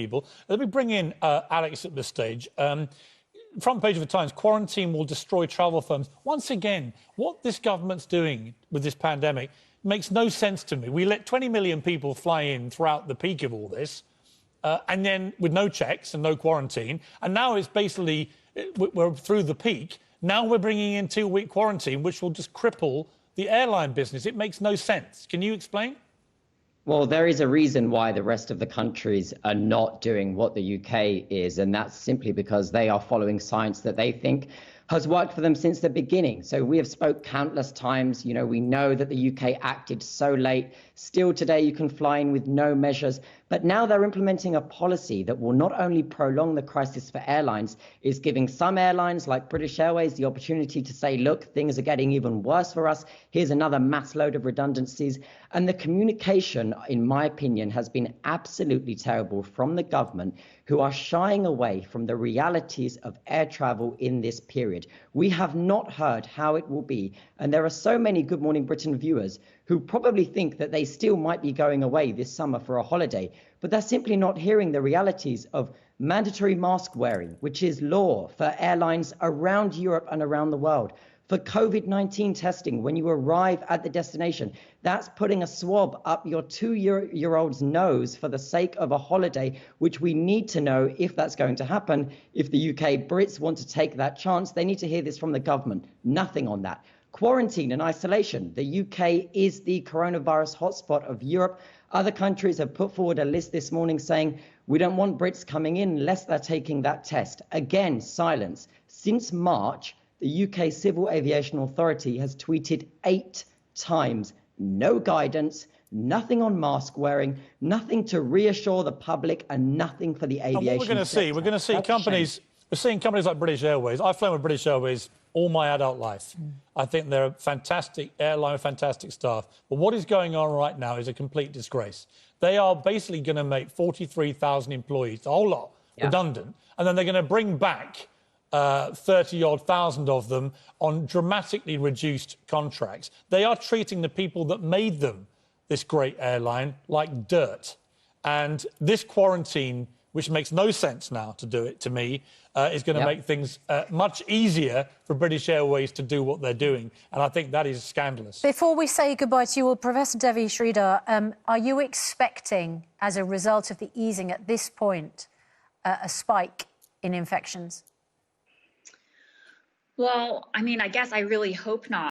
people. Let me bring in Alex at this stage. Front page of the Times, quarantine will destroy travel firms. Once again, what this government's doing with this pandemic makes no sense to me. We let 20 million people fly in throughout the peak of all this, and then with no checks and no quarantine. And now it's basically, we're through the peak. Now we're bringing in 2-week quarantine, which will just cripple the airline business. It makes no sense. Can you explain? Well, there is a reason why the rest of the countries are not doing what the UK is, and that's simply because they are following science that they think has worked for them since the beginning. So we have spoke countless times. You know, we know that the UK acted so late. Still today, you can fly in with no measures. But now they're implementing a policy that will not only prolong the crisis for airlines, is giving some airlines like British Airways the opportunity to say, look, things are getting even worse for us. Here's another mass load of redundancies. And the communication, in my opinion, has been absolutely terrible from the government, who are shying away from the realities of air travel in this period. We have not heard how it will be. And there are so many Good Morning Britain viewers who probably think that they still might be going away this summer for a holiday, but they're simply not hearing the realities of mandatory mask wearing, which is law for airlines around Europe and around the world. For COVID-19 testing, when you arrive at the destination, that's putting a swab up your 2-year-old's nose for the sake of a holiday, which we need to know if that's going to happen. If the UK Brits want to take that chance, they need to hear this from the government. Nothing on that. Quarantine and isolation. The UK is the coronavirus hotspot of Europe. Other countries have put forward a list this morning saying we don't want Brits coming in unless they're taking that test. Again, silence. Since March, the UK Civil Aviation Authority has tweeted 8 times. No guidance, nothing on mask wearing, nothing to reassure the public, and nothing for the aviation And what we're going to see, companies. We're seeing companies like British Airways. I've flown with British Airways all my adult life. I think they're a fantastic airline, fantastic staff. But what is going on right now is a complete disgrace. They are basically going to make 43,000 employees, the whole lot, redundant, and then they're going to bring back 30-odd thousand of them on dramatically reduced contracts. They are treating the people that made them, this great airline, like dirt. And this quarantine, which makes no sense now to do it, to me, is going to make things much easier for British Airways to do what they're doing. And I think that is scandalous. Before we say goodbye to you, Professor Devi Sridhar, are you expecting, as a result of the easing at this point, a spike in infections? Well, I mean, I guess I really hope not.